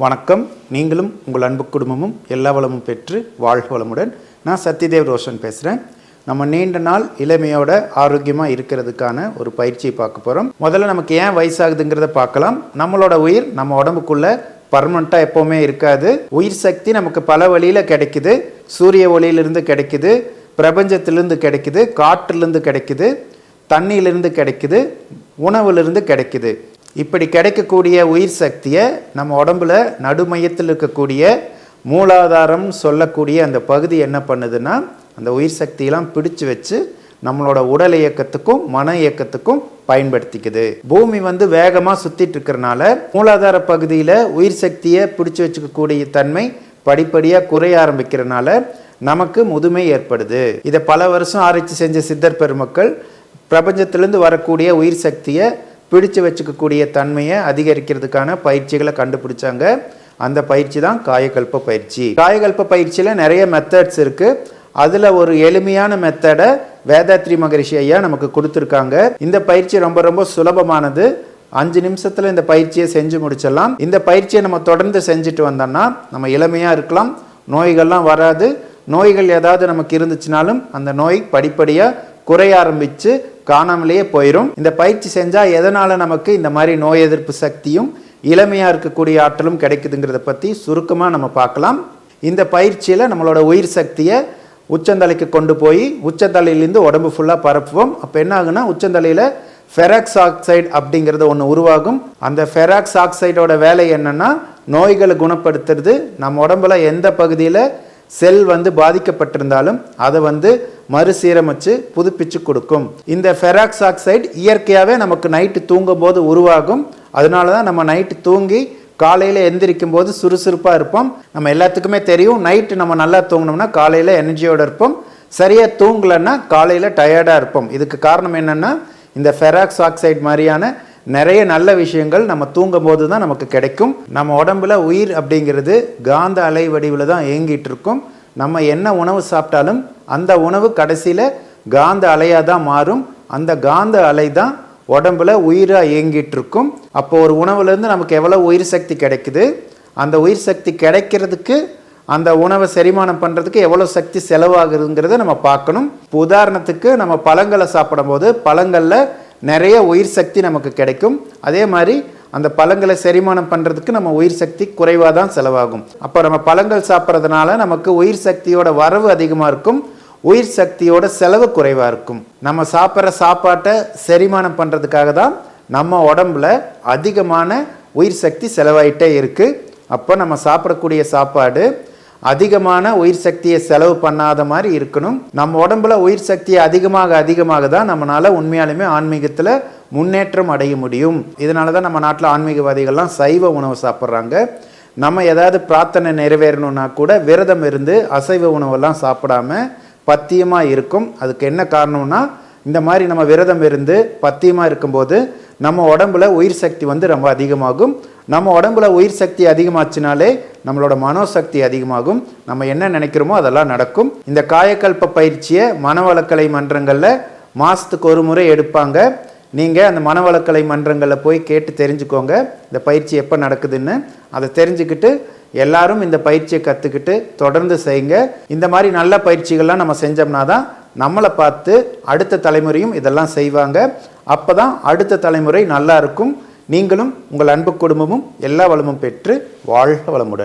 வணக்கம். நீங்களும் உங்கள் அன்பு குடும்பமும் எல்லா வளமும் பெற்று வாழ்க வளமுடன். நான் சத்யதேவ் ரோஷன் பேசுகிறேன். நம்ம நீண்ட நாள் இளமையோட ஆரோக்கியமாக இருக்கிறதுக்கான ஒரு பயிற்சியை பார்க்க போகிறோம். முதல்ல நமக்கு ஏன் வயசாகுதுங்கிறத பார்க்கலாம். நம்மளோட உயிர் நம்ம உடம்புக்குள்ள பர்மனெண்ட்டாக எப்போவுமே இருக்காது. உயிர் சக்தி நமக்கு பல வழியில் கிடைக்குது. சூரிய ஒளியிலிருந்து கிடைக்குது, பிரபஞ்சத்திலிருந்து கிடைக்குது, காற்றிலிருந்து கிடைக்குது, தண்ணியிலிருந்து கிடைக்குது, உணவுலிருந்து கிடைக்குது. இப்படி கிடைக்கக்கூடிய உயிர் சக்தியை நம்ம உடம்புல நடுமையத்தில் இருக்கக்கூடிய மூலாதாரம் சொல்லக்கூடிய அந்த பகுதி என்ன பண்ணுதுன்னா, அந்த உயிர் சக்தியெல்லாம் பிடிச்சு வச்சு நம்மளோட உடல் இயக்கத்துக்கும் மன இயக்கத்துக்கும் பயன்படுத்திக்குது. பூமி வேகமாக சுற்றிட்டு இருக்கிறனால மூலாதார பகுதியில் உயிர் சக்தியை பிடிச்சு வச்சுக்கக்கூடிய தன்மை படிப்படியாக குறைய ஆரம்பிக்கிறனால நமக்கு முதுமை ஏற்படுது. இதை பல வருஷம் ஆராய்ச்சி செஞ்ச சித்தர் பெருமக்கள் பிரபஞ்சத்திலிருந்து வரக்கூடிய உயிர் சக்தியை பிடிச்சு வச்சுக்கக்கூடிய தன்மையை அதிகரிக்கிறதுக்கான பயிற்சிகளை கண்டுபிடிச்சாங்க. அந்த பயிற்சி தான் காயகல்ப பயிற்சி. காயகல்ப பயிற்சியில் நிறைய மெத்தட்ஸ் இருக்குது. அதில் ஒரு எளிமையான மெத்தடை வேதாத்ரி மகரிஷி ஐயா நமக்கு கொடுத்துருக்காங்க. இந்த பயிற்சி ரொம்ப ரொம்ப சுலபமானது. 5 நிமிஷத்தில் இந்த பயிற்சியை செஞ்சு முடிச்சிடலாம். இந்த பயிற்சியை நம்ம தொடர்ந்து செஞ்சுட்டு வந்தோம்னா நம்ம இளமையாக இருக்கலாம், நோய்கள்லாம் வராது. நோய்கள் ஏதாவது நமக்கு இருந்துச்சுனாலும் அந்த நோய் படிப்படியாக குறைய ஆரம்பித்து காணாமலேயே போயிடும். இந்த பயிற்சி செஞ்சால் எதனால் நமக்கு இந்த மாதிரி நோய் எதிர்ப்பு சக்தியும் இளமையாக இருக்கக்கூடிய ஆற்றலும் கிடைக்குதுங்கிறத பற்றி சுருக்கமாக நம்ம பார்க்கலாம். இந்த பயிற்சியில் நம்மளோட உயிர் சக்தியை உச்சந்தலைக்கு கொண்டு போய் உச்சந்தலையிலேருந்து உடம்பு ஃபுல்லாக பரப்புவோம். அப்போ என்ன ஆகுனா, உச்சந்தலையில் ஃபெராக்ஸ் ஆக்சைடு அப்படிங்கிறது ஒன்று உருவாகும். அந்த ஃபெராக்ஸ் ஆக்சைடோட வேலை என்னென்னா, நோய்களை குணப்படுத்துறது. நம்ம உடம்புல எந்த பகுதியில் செல் பாதிக்கப்பட்டிருந்தாலும் அதை மறுசீரமைச்சு புதுப்பிச்சு கொடுக்கும். இந்த ஃபெராக்ஸ் ஆக்சைடு இயற்கையாகவே நமக்கு நைட்டு தூங்கும் போது உருவாகும். அதனால தான் நம்ம நைட்டு தூங்கி காலையில் எந்திரிக்கும் போது சுறுசுறுப்பாக இருப்போம். நம்ம எல்லாத்துக்குமே தெரியும், நைட்டு நம்ம நல்லா தூங்கினோம்னா காலையில் எனர்ஜியோடு இருப்போம். சரியாக தூங்கலைன்னா காலையில் டயர்டாக இருப்போம். இதுக்கு காரணம் என்னென்னா, இந்த ஃபெராக்ஸ் ஆக்சைடு மாதிரியான நிறைய நல்ல விஷயங்கள் நம்ம தூங்கும் போது தான் நமக்கு கிடைக்கும். நம்ம உடம்புல உயிர் அப்படிங்கிறது காந்த அலை வடிவில் தான் இயங்கிட்டு இருக்கும். நம்ம என்ன உணவு சாப்பிட்டாலும் அந்த உணவு கடைசியில் காந்த அலையாக தான் மாறும். அந்த காந்த அலை தான் உடம்புல உயிராக இயங்கிட்டு இருக்கும். அப்போ ஒரு உணவுலேருந்து நமக்கு எவ்வளோ உயிர் சக்தி கிடைக்குது, அந்த உயிர் சக்தி கிடைக்கிறதுக்கு அந்த உணவை செரிமானம் பண்ணுறதுக்கு எவ்வளோ சக்தி செலவாகுதுங்கிறத நம்ம பார்க்கணும். இப்போ உதாரணத்துக்கு நம்ம பழங்களை சாப்பிடும் போது பழங்களில் நிறைய உயிர் சக்தி நமக்கு கிடைக்கும். அதே மாதிரி அந்த பழங்களை செரிமானம் பண்ணுறதுக்கு நம்ம உயிர் சக்தி குறைவாக தான் செலவாகும். அப்போ நம்ம பழங்கள் சாப்பிட்றதுனால நமக்கு உயிர் சக்தியோட வரவு அதிகமாக இருக்கும், உயிர் சக்தியோட செலவு குறைவாக இருக்கும். நம்ம சாப்பிட்ற சாப்பாட்டை செரிமானம் பண்ணுறதுக்காக தான் நம்ம உடம்புல அதிகமான உயிர் சக்தி செலவாயிட்டே இருக்குது. அப்போ நம்ம சாப்பிடக்கூடிய சாப்பாடு அதிகமான உயிர் சக்தியை செலவு பண்ணாத மாதிரி இருக்கணும். நம்ம உடம்புல உயிர் சக்தியை அதிகமாக தான் நம்மளால உண்மையாலுமே ஆன்மீகத்தில் முன்னேற்றம் அடைய முடியும். இதனால தான் நம்ம நாட்டில் ஆன்மீகவாதிகள்லாம் சைவ உணவு சாப்பிட்றாங்க. நம்ம ஏதாவது பிரார்த்தனை நிறைவேறணும்னா கூட விரதம் இருந்து அசைவ உணவெல்லாம் சாப்பிடாம பத்தியமாக இருக்கும். அதுக்கு என்ன காரணம்னா, இந்த மாதிரி நம்ம விரதம் இருந்து பத்தியமாக இருக்கும்போது நம்ம உடம்புல உயிர் சக்தி ரொம்ப அதிகமாகும். நம்ம உடம்புல உயிர் சக்தி அதிகமாச்சுனாலே நம்மளோட மனோசக்தி அதிகமாகும். நம்ம என்ன நினைக்கிறோமோ அதெல்லாம் நடக்கும். இந்த காயக்கல்ப பயிற்சியை மனவளக்கலை மன்றங்களில் மாதத்துக்கு ஒரு முறை எடுப்பாங்க. நீங்கள் அந்த மனவளக்கலை மன்றங்களில் போய் கேட்டு தெரிஞ்சுக்கோங்க இந்த பயிற்சி எப்போ நடக்குதுன்னு. அதை தெரிஞ்சுக்கிட்டு எல்லாரும் இந்த பயிற்சியை கற்றுக்கிட்டு தொடர்ந்து செய்யுங்க. இந்த மாதிரி நல்ல பயிற்சிகள்லாம் நம்ம செஞ்சோம்னா தான் நம்மளை பார்த்து அடுத்த தலைமுறையும் இதெல்லாம் செய்வாங்க. அப்போ தான் அடுத்த தலைமுறை நல்லா இருக்கும். நீங்களும் உங்கள் அன்பு குடும்பமும் எல்லா வளமும் பெற்று வாழ்க வளமுடன்.